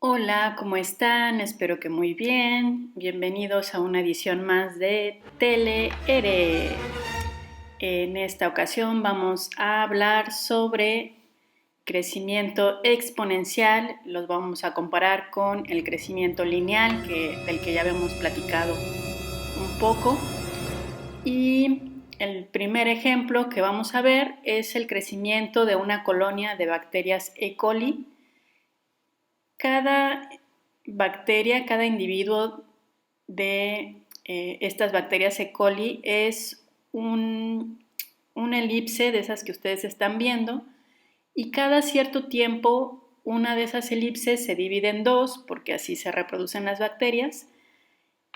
Hola, ¿cómo están? Espero que muy bien. Bienvenidos a una edición más de TeleR. En esta ocasión vamos a hablar sobre crecimiento exponencial. Los vamos a comparar con el crecimiento lineal, del que ya habíamos platicado un poco. Y el primer ejemplo que vamos a ver es el crecimiento de una colonia de bacterias E. coli. Cada bacteria, cada individuo de estas bacterias E. coli es una elipse de esas que ustedes están viendo, y cada cierto tiempo una de esas elipses se divide en dos porque así se reproducen las bacterias,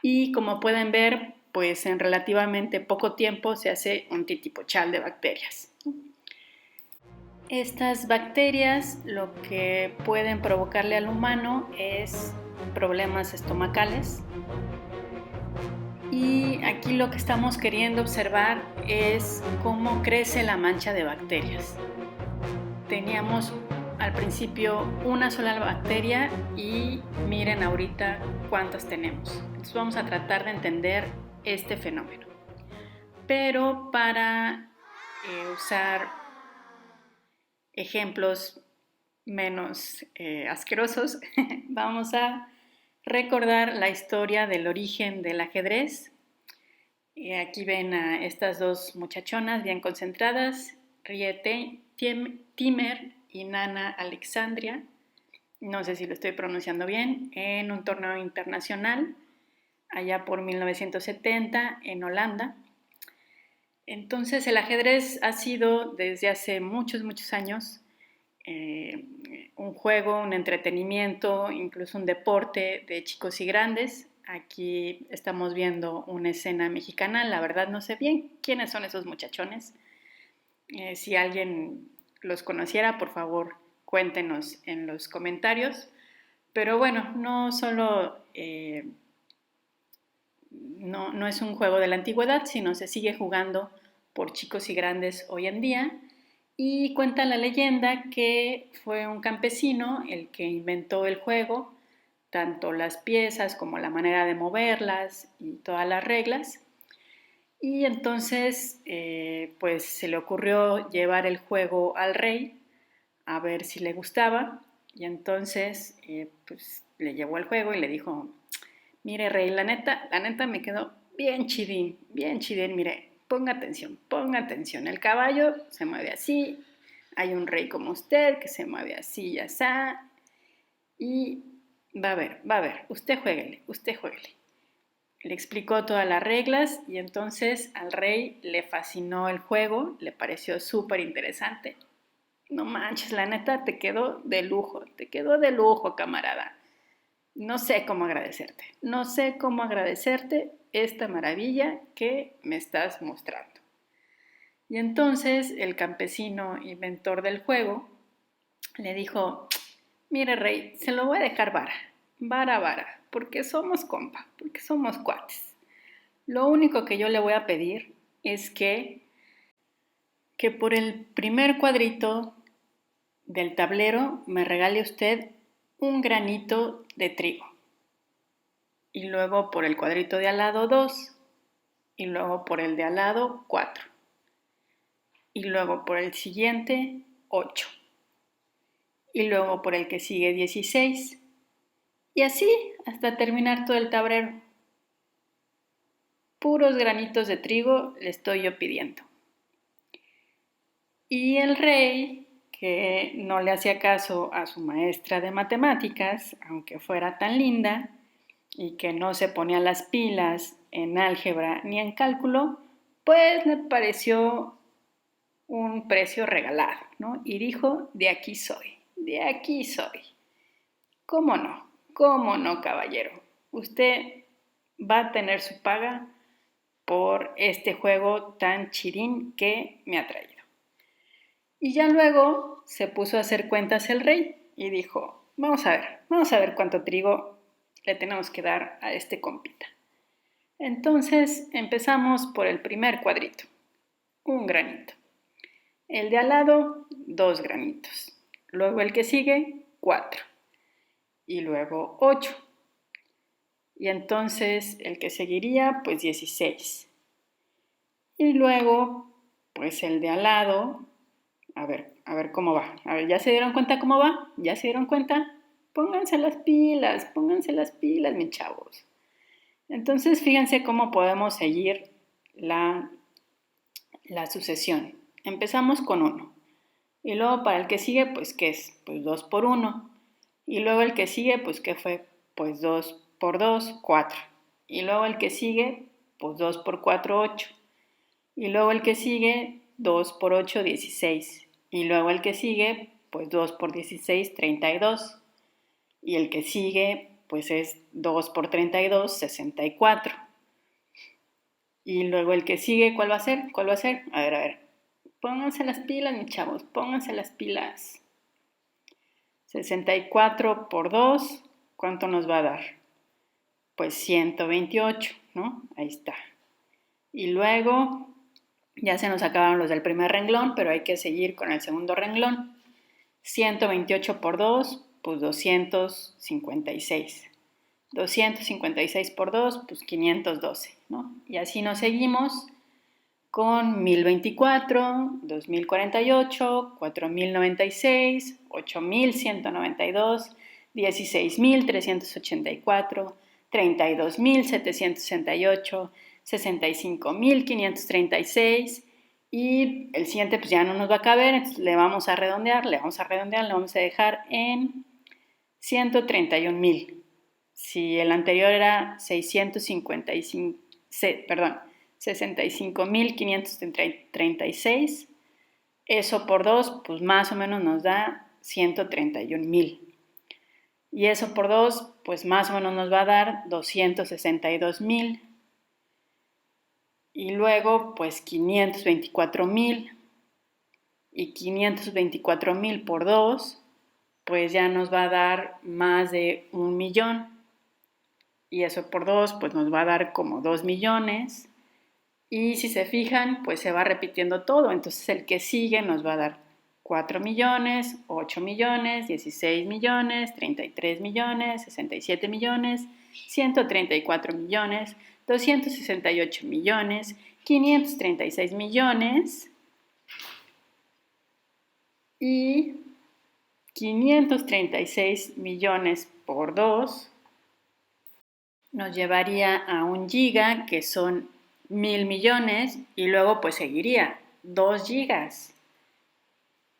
y como pueden ver, pues en relativamente poco tiempo se hace un titipuchal de bacterias. Estas bacterias lo que pueden provocarle al humano es problemas estomacales, y aquí lo que estamos queriendo observar es cómo crece la mancha de bacterias. Teníamos al principio una sola bacteria y miren ahorita cuántas tenemos. Entonces vamos a tratar de entender este fenómeno. Pero para usar ejemplos menos asquerosos, vamos a recordar la historia del origen del ajedrez. Aquí ven a estas dos muchachonas bien concentradas, Riete Timer y Nana Alexandria, no sé si lo estoy pronunciando bien, en un torneo internacional allá por 1970 en Holanda. Entonces el ajedrez ha sido desde hace muchos años un juego, un entretenimiento, incluso un deporte de chicos y grandes. Aquí estamos viendo una escena mexicana, la verdad no sé bien quiénes son esos muchachones. Si alguien los conociera, por favor cuéntenos en los comentarios. Pero bueno, no es un juego de la antigüedad, sino se sigue jugando por chicos y grandes hoy en día. Y cuenta la leyenda que fue un campesino el que inventó el juego, tanto las piezas como la manera de moverlas y todas las reglas. Y entonces pues se le ocurrió llevar el juego al rey a ver si le gustaba, y entonces pues le llevó el juego y le dijo: mire rey, la neta me quedó bien chidín, mire, ponga atención, el caballo se mueve así, hay un rey como usted que se mueve así y así, y va a ver, usted jueguele. Le explicó todas las reglas y entonces al rey le fascinó el juego, le pareció súper interesante. No manches, la neta te quedó de lujo, camarada. No sé cómo agradecerte esta maravilla que me estás mostrando. Y entonces el campesino inventor del juego le dijo: mire rey, se lo voy a dejar vara, porque somos compa, porque somos cuates. Lo único que yo le voy a pedir es que por el primer cuadrito del tablero me regale usted un granito de trigo, y luego por el cuadrito de al lado 2, y luego por el de al lado 4, y luego por el siguiente 8, y luego por el que sigue 16, y así hasta terminar todo el tablero. Puros granitos de trigo le estoy yo pidiendo. Y el rey, que no le hacía caso a su maestra de matemáticas, aunque fuera tan linda, y que no se ponía las pilas en álgebra ni en cálculo, pues le pareció un precio regalado, ¿no? Y dijo: de aquí soy, de aquí soy. ¿Cómo no? ¿Cómo no, caballero? Usted va a tener su paga por este juego tan chirín que me ha traído. Y ya luego se puso a hacer cuentas el rey y dijo: vamos a ver cuánto trigo le tenemos que dar a este compita. Entonces empezamos por el primer cuadrito, un granito. El de al lado, 2 granitos. Luego el que sigue, 4. y luego 8. Y entonces el que seguiría, pues 16. Y luego, pues el de al lado, a ver cómo va. A ver, ¿ya se dieron cuenta cómo va? ¿Ya se dieron cuenta? Pónganse las pilas, mis chavos. Entonces, fíjense cómo podemos seguir la sucesión. Empezamos con 1. Y luego para el que sigue, pues ¿qué es? Pues 2 por 1. Y luego el que sigue, pues ¿qué fue? Pues 2 por 2, 4. Y luego el que sigue, pues 2 por 4, 8. Y luego el que sigue, 2 por 8, 16. Y luego el que sigue, pues 2 por 16, 32. Y el que sigue, pues es 2 por 32, 64. Y luego el que sigue, ¿cuál va a ser? ¿Cuál va a ser? A ver. Pónganse las pilas, mis chavos, pónganse las pilas. 64 por 2, ¿cuánto nos va a dar? Pues 128, ¿no? Ahí está. Y luego, ya se nos acabaron los del primer renglón, pero hay que seguir con el segundo renglón. 128 por 2, pues 256. 256 por 2, pues 512, ¿no? Y así nos seguimos con 1024, 2048, 4096, 8192, 16384, 32768, 65536 y el siguiente pues ya no nos va a caber, entonces le vamos a redondear, le vamos a dejar en 131,000. Si el anterior era 655, perdón, 65,536, eso por 2, pues más o menos nos da 131,000. Y eso por 2, pues más o menos nos va a dar 262,000. Y luego, pues 524,000. Y 524,000 por 2, pues ya nos va a dar más de 1,000,000. Y eso por 2, pues nos va a dar como 2,000,000. Y si se fijan, pues se va repitiendo todo. Entonces el que sigue nos va a dar 4,000,000, 8,000,000, 16,000,000, 33,000,000, 67,000,000, 134,000,000, 268,000,000, 536,000,000 y 536,000,000 por 2 nos llevaría a 1 giga, que son 1,000,000,000, y luego pues seguiría 2 gigas,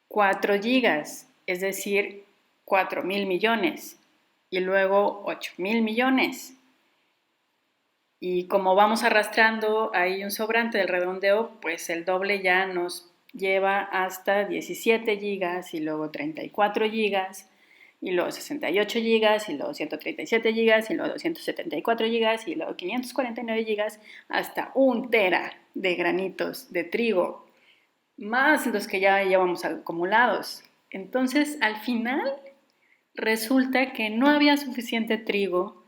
4 gigas, es decir, 4,000,000,000, y luego 8,000,000,000. Y como vamos arrastrando ahí un sobrante del redondeo, pues el doble ya nos lleva hasta 17 gigas, y luego 34 gigas, y luego 68 gigas, y luego 137 gigas, y luego 274 gigas, y luego 549 gigas, hasta 1 tera de granitos de trigo, más los que ya llevamos acumulados. Entonces, al final, resulta que no había suficiente trigo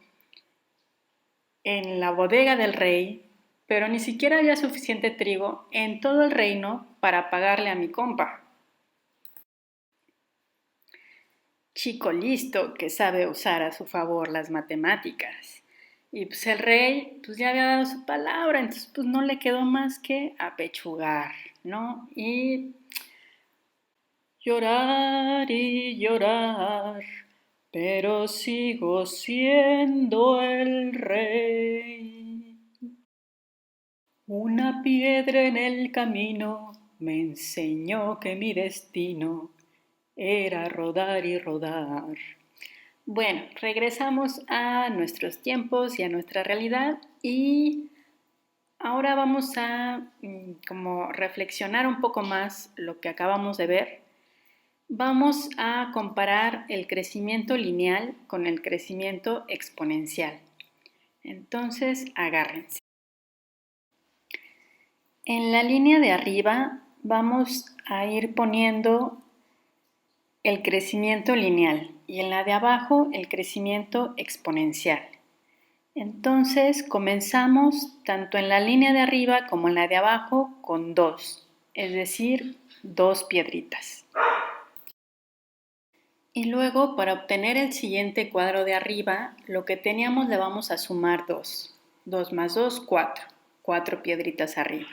en la bodega del rey, pero ni siquiera había suficiente trigo en todo el reino para pagarle a mi compa. Chico listo que sabe usar a su favor las matemáticas. Y pues el rey pues ya había dado su palabra, entonces pues no le quedó más que apechugar, ¿no? Y llorar y llorar, pero sigo siendo el rey. Una piedra en el camino me enseñó que mi destino era rodar y rodar. Bueno, regresamos a nuestros tiempos y a nuestra realidad y ahora vamos a como reflexionar un poco más lo que acabamos de ver. Vamos a comparar el crecimiento lineal con el crecimiento exponencial. Entonces, agárrense. En la línea de arriba vamos a ir poniendo el crecimiento lineal y en la de abajo el crecimiento exponencial. Entonces comenzamos tanto en la línea de arriba como en la de abajo con 2, es decir, 2 piedritas. Y luego, para obtener el siguiente cuadro de arriba, lo que teníamos le vamos a sumar 2. 2 más 2, 4. 4 piedritas arriba.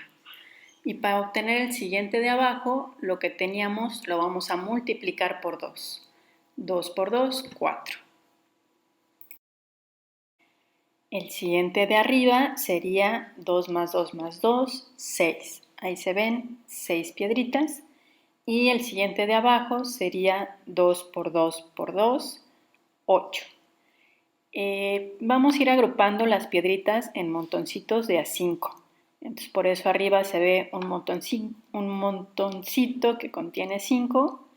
Y para obtener el siguiente de abajo, lo que teníamos lo vamos a multiplicar por 2. 2 por 2, 4. El siguiente de arriba sería 2 más 2 más 2, 6. Ahí se ven 6 piedritas. Y el siguiente de abajo sería 2 por 2 por 2, 8. Vamos a ir agrupando las piedritas en montoncitos de a 5. Entonces por eso arriba se ve un montoncito que contiene 5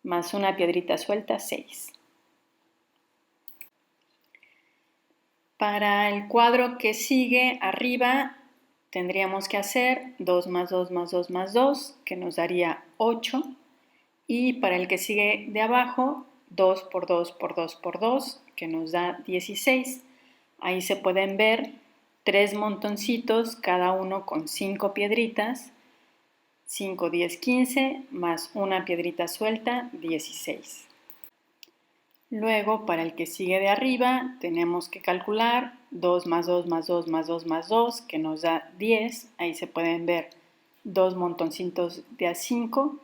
más una piedrita suelta, 6. Para el cuadro que sigue arriba tendríamos que hacer 2 más 2 más 2 más 2, que nos daría 8. Y para el que sigue de abajo, 2 por 2 por 2 por 2, que nos da 16. Ahí se pueden ver 3 montoncitos, cada uno con 5 piedritas. 5, 10, 15, más una piedrita suelta, 16. Luego, para el que sigue de arriba, tenemos que calcular 2 más 2 más 2 más 2 más 2, que nos da 10. Ahí se pueden ver 2 montoncitos de a 5.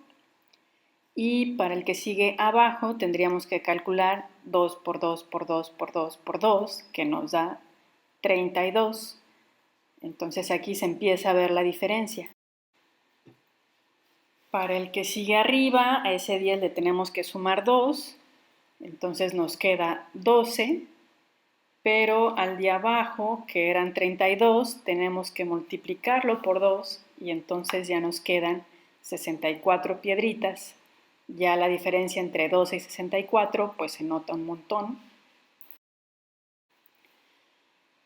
Y para el que sigue abajo, tendríamos que calcular 2 por 2 por 2 por 2 por 2, que nos da 32. Entonces aquí se empieza a ver la diferencia. Para el que sigue arriba, a ese 10 le tenemos que sumar 2. Entonces nos queda 12, pero al de abajo, que eran 32, tenemos que multiplicarlo por 2 y entonces ya nos quedan 64 piedritas. Ya la diferencia entre 12 y 64 pues se nota un montón.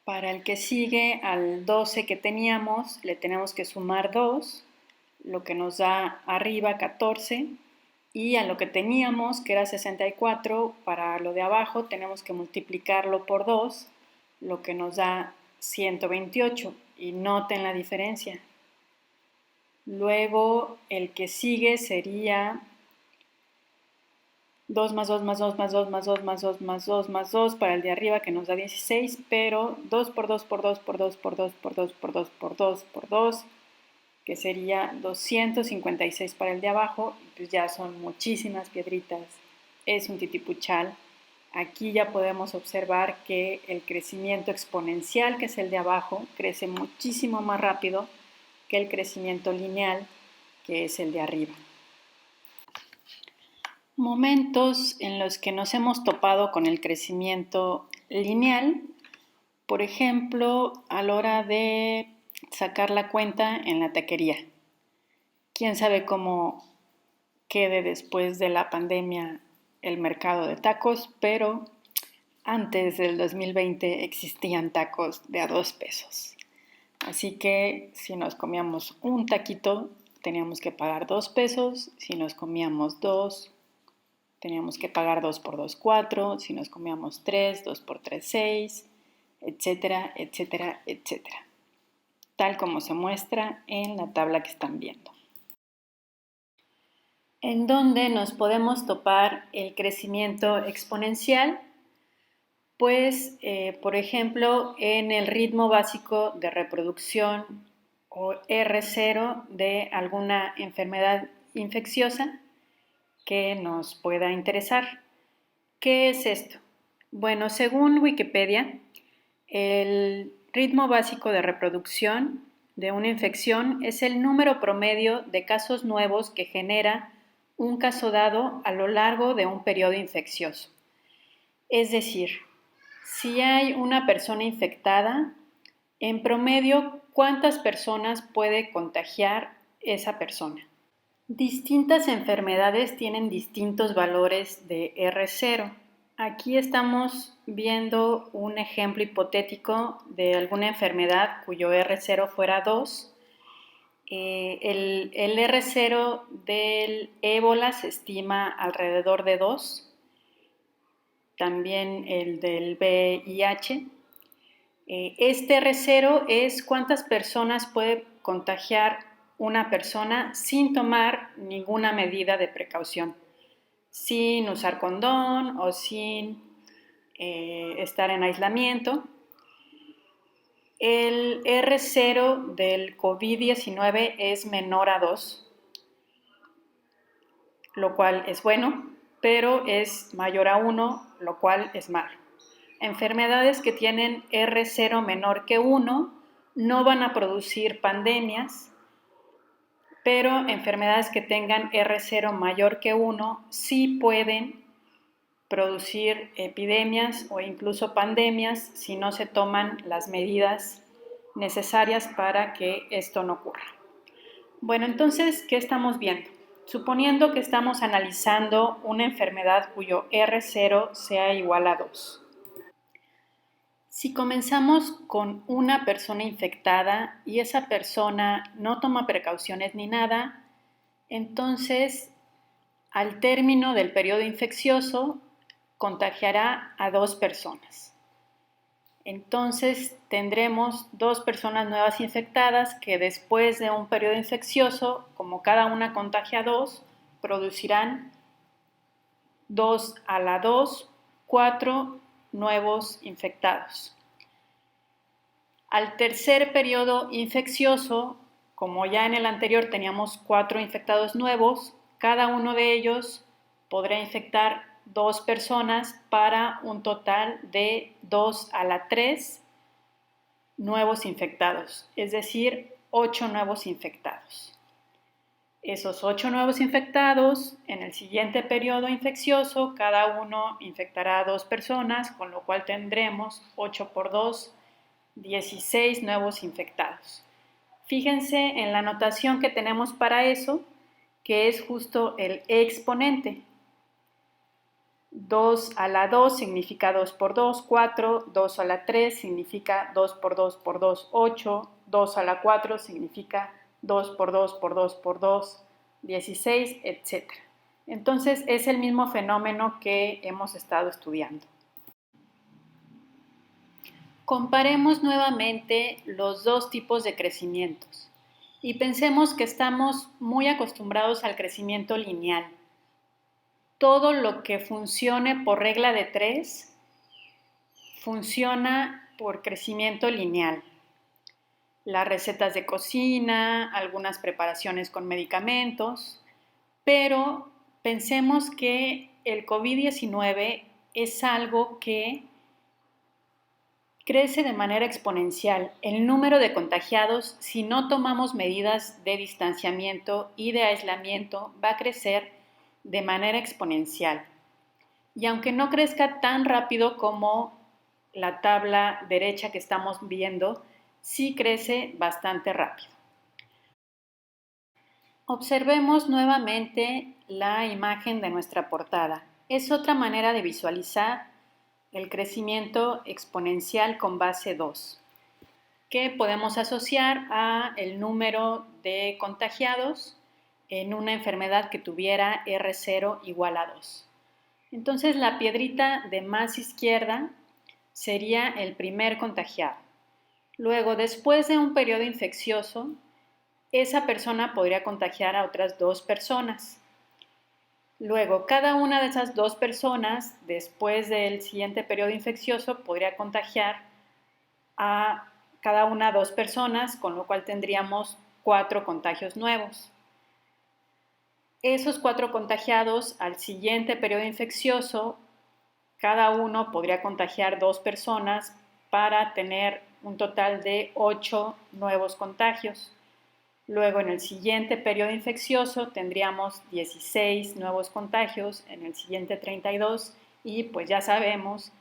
Para el que sigue, al 12 que teníamos, le tenemos que sumar 2, lo que nos da arriba 14. Y a lo que teníamos, que era 64, para lo de abajo tenemos que multiplicarlo por 2, lo que nos da 128. Y noten la diferencia. Luego el que sigue sería 2 más 2 más 2 más 2 más 2 más 2 más 2 más 2 para el de arriba, que nos da 16, pero 2 por 2 por 2 por 2 por 2 por 2 por 2 por 2 por 2, que sería 256 para el de abajo. Pues ya son muchísimas piedritas, es un titipuchal. Aquí ya podemos observar que el crecimiento exponencial, que es el de abajo, crece muchísimo más rápido que el crecimiento lineal, que es el de arriba. Momentos en los que nos hemos topado con el crecimiento lineal, por ejemplo, a la hora de sacar la cuenta en la taquería. ¿Quién sabe cómo quede después de la pandemia el mercado de tacos? Pero antes del 2020 existían tacos de a 2 pesos. Así que si nos comíamos un taquito, teníamos que pagar 2 pesos. Si nos comíamos 2, teníamos que pagar 2 por 2, 4. Si nos comíamos 3, 2 por 3, 6, etcétera, etcétera, etcétera. Tal como se muestra en la tabla que están viendo. En donde nos podemos topar el crecimiento exponencial, pues, por ejemplo, en el ritmo básico de reproducción o R0 de alguna enfermedad infecciosa que nos pueda interesar. ¿Qué es esto? Bueno, según Wikipedia, el ritmo básico de reproducción de una infección es el número promedio de casos nuevos que genera un caso dado a lo largo de un periodo infeccioso. Es decir, si hay una persona infectada, en promedio, ¿cuántas personas puede contagiar esa persona? Distintas enfermedades tienen distintos valores de R0. Aquí estamos viendo un ejemplo hipotético de alguna enfermedad cuyo R0 fuera 2. El R0 del ébola se estima alrededor de 2. También el del VIH. Este R0 es cuántas personas puede contagiar una persona sin tomar ninguna medida de precaución. sin usar condón o sin estar en aislamiento. El R0 del COVID-19 es menor a 2, lo cual es bueno, pero es mayor a 1, lo cual es malo. Enfermedades que tienen R0 menor que 1 no van a producir pandemias, pero enfermedades que tengan R0 mayor que 1 sí pueden producir epidemias o incluso pandemias si no se toman las medidas necesarias para que esto no ocurra. Bueno, entonces, ¿qué estamos viendo? Suponiendo que estamos analizando una enfermedad cuyo R0 sea igual a 2. Si comenzamos con una persona infectada y esa persona no toma precauciones ni nada, entonces al término del periodo infeccioso contagiará a 2 personas. Entonces tendremos 2 personas nuevas infectadas que después de un periodo infeccioso, como cada una contagia a 2, producirán 2 a la 2, 4 nuevos infectados. Al tercer periodo infeccioso, como ya en el anterior teníamos 4 infectados nuevos, cada uno de ellos podrá infectar 2 personas para un total de 2 a la 3 nuevos infectados, es decir, 8 nuevos infectados. Esos 8 nuevos infectados, en el siguiente periodo infeccioso, cada uno infectará a 2 personas, con lo cual tendremos 8 por 2, 16 nuevos infectados. Fíjense en la notación que tenemos para eso, que es justo el exponente. 2 a la 2 significa 2 por 2, 4, 2 a la 3 significa 2 por 2 por 2, 8, 2 a la 4 significa 2 por 2 por 2 por 2, 16, etc. Entonces es el mismo fenómeno que hemos estado estudiando. Comparemos nuevamente los dos tipos de crecimientos y pensemos que estamos muy acostumbrados al crecimiento lineal. Todo lo que funcione por regla de 3 funciona por crecimiento lineal. Las recetas de cocina, algunas preparaciones con medicamentos, pero pensemos que el COVID-19 es algo que crece de manera exponencial. El número de contagiados, si no tomamos medidas de distanciamiento y de aislamiento, va a crecer de manera exponencial. Y aunque no crezca tan rápido como la tabla derecha que estamos viendo, sí crece bastante rápido. Observemos nuevamente la imagen de nuestra portada. Es otra manera de visualizar el crecimiento exponencial con base 2, que podemos asociar a el número de contagiados en una enfermedad que tuviera R0 igual a 2. Entonces la piedrita de más izquierda sería el primer contagiado. Luego, después de un periodo infeccioso, esa persona podría contagiar a otras 2 personas. Luego, cada una de esas 2 personas, después del siguiente periodo infeccioso, podría contagiar a cada una 2 personas, con lo cual tendríamos 4 contagios nuevos. Esos 4 contagiados al siguiente periodo infeccioso, cada uno podría contagiar 2 personas para tener un total de 8 nuevos contagios. Luego, en el siguiente periodo infeccioso tendríamos 16 nuevos contagios, en el siguiente 32 y pues ya sabemos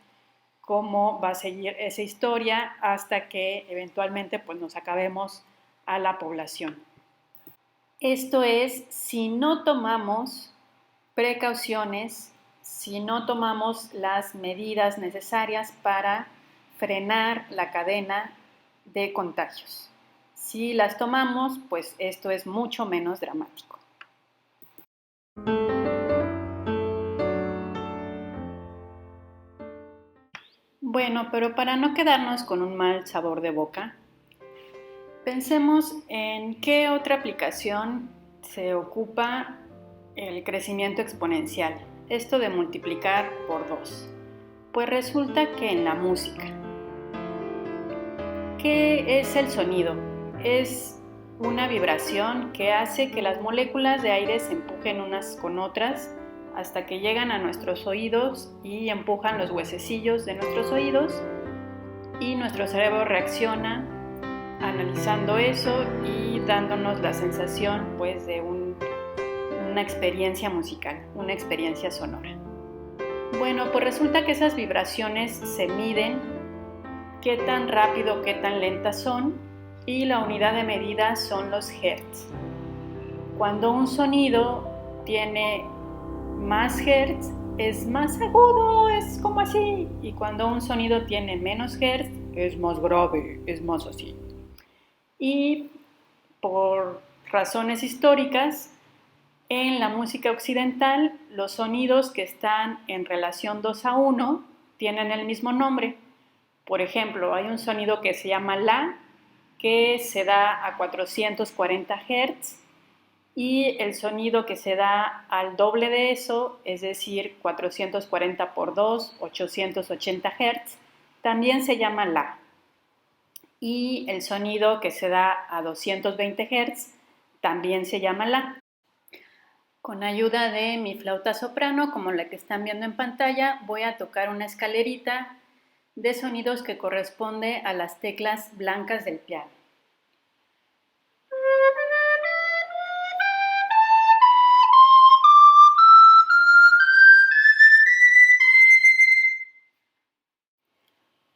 cómo va a seguir esa historia hasta que eventualmente pues nos acabemos a la población. Esto es si no tomamos precauciones, si no tomamos las medidas necesarias para frenar la cadena de contagios. Si las tomamos, pues esto es mucho menos dramático. Bueno, pero para no quedarnos con un mal sabor de boca, pensemos en qué otra aplicación se ocupa el crecimiento exponencial. esto de multiplicar por 2? Pues resulta que en la música, ¿qué es el sonido? Es una vibración que hace que las moléculas de aire se empujen unas con otras hasta que llegan a nuestros oídos y empujan los huesecillos de nuestros oídos, y nuestro cerebro reacciona analizando eso y dándonos la sensación pues de una experiencia musical, una experiencia sonora. Bueno, pues resulta que esas vibraciones se miden, qué tan rápido, qué tan lentas son, y la unidad de medida son los hertz. Cuando un sonido tiene más hertz, es más agudo, es como así, y cuando un sonido tiene menos hertz, es más grave, es más así. Y por razones históricas, en la música occidental, los sonidos que están en relación 2:1 tienen el mismo nombre. Por ejemplo, hay un sonido que se llama la, que se da a 440 Hz, y el sonido que se da al doble de eso, es decir, 440 por 2, 880 Hz, también se llama la. Y el sonido que se da a 220 Hz también se llama la. Con ayuda de mi flauta soprano, como la que están viendo en pantalla, voy a tocar una escalerita de sonidos que corresponde a las teclas blancas del piano.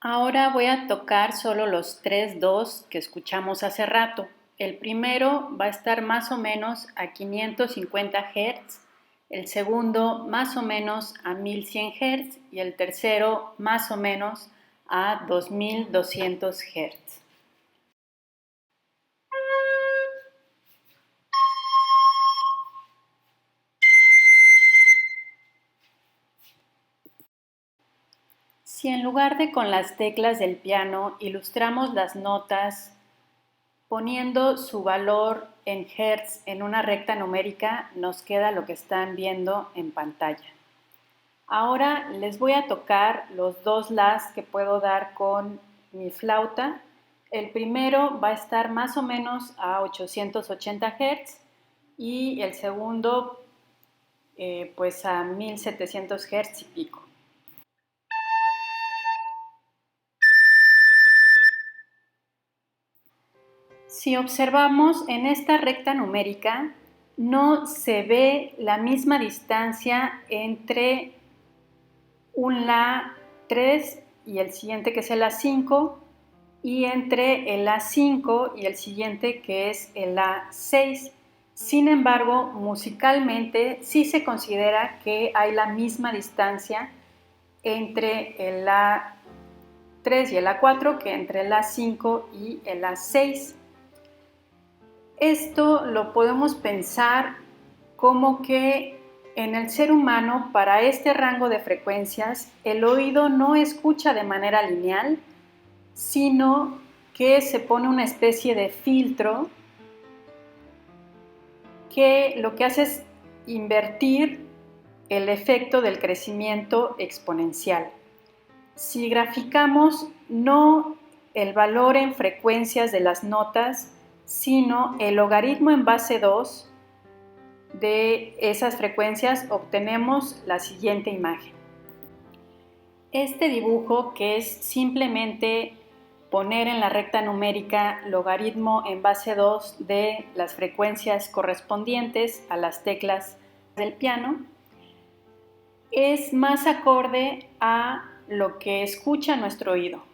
Ahora voy a tocar solo los 3 dos que escuchamos hace rato. El primero va a estar más o menos a 550 Hz, el segundo más o menos a 1100 Hz y el tercero más o menos a 2200 Hz. Si en lugar de con las teclas del piano ilustramos las notas poniendo su valor en hertz en una recta numérica, nos queda lo que están viendo en pantalla. Ahora les voy a tocar los dos las que puedo dar con mi flauta. El primero va a estar más o menos a 880 Hz y el segundo pues a 1700 Hz y pico. Si observamos en esta recta numérica, no se ve la misma distancia entre un La 3 y el siguiente que es el La 5, y entre el La 5 y el siguiente que es el La 6. Sin embargo, musicalmente sí se considera que hay la misma distancia entre el La 3 y el La 4 que entre el La 5 y el La 6. Esto lo podemos pensar como que en el ser humano, para este rango de frecuencias, el oído no escucha de manera lineal, sino que se pone una especie de filtro que lo que hace es invertir el efecto del crecimiento exponencial. Si graficamos no el valor en frecuencias de las notas, sino el logaritmo en base 2 de esas frecuencias, obtenemos la siguiente imagen. Este dibujo, que es simplemente poner en la recta numérica logaritmo en base 2 de las frecuencias correspondientes a las teclas del piano, es más acorde a lo que escucha nuestro oído.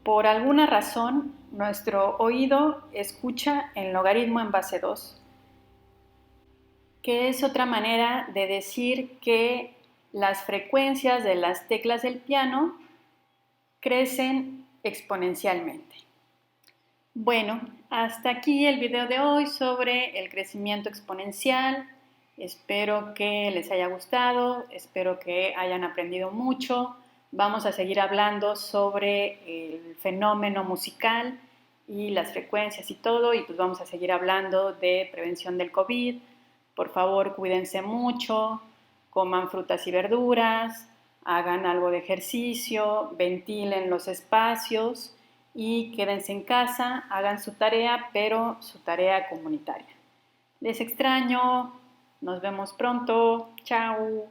Por alguna razón, nuestro oído escucha en logaritmo en base 2, que es otra manera de decir que las frecuencias de las teclas del piano crecen exponencialmente. Bueno, hasta aquí el video de hoy sobre el crecimiento exponencial. Espero que les haya gustado, espero que hayan aprendido mucho. Vamos a seguir hablando sobre el fenómeno musical y las frecuencias y todo, y pues vamos a seguir hablando de prevención del COVID. Por favor, cuídense mucho, coman frutas y verduras, hagan algo de ejercicio, ventilen los espacios y quédense en casa, hagan su tarea, pero su tarea comunitaria. Les extraño, nos vemos pronto, chao.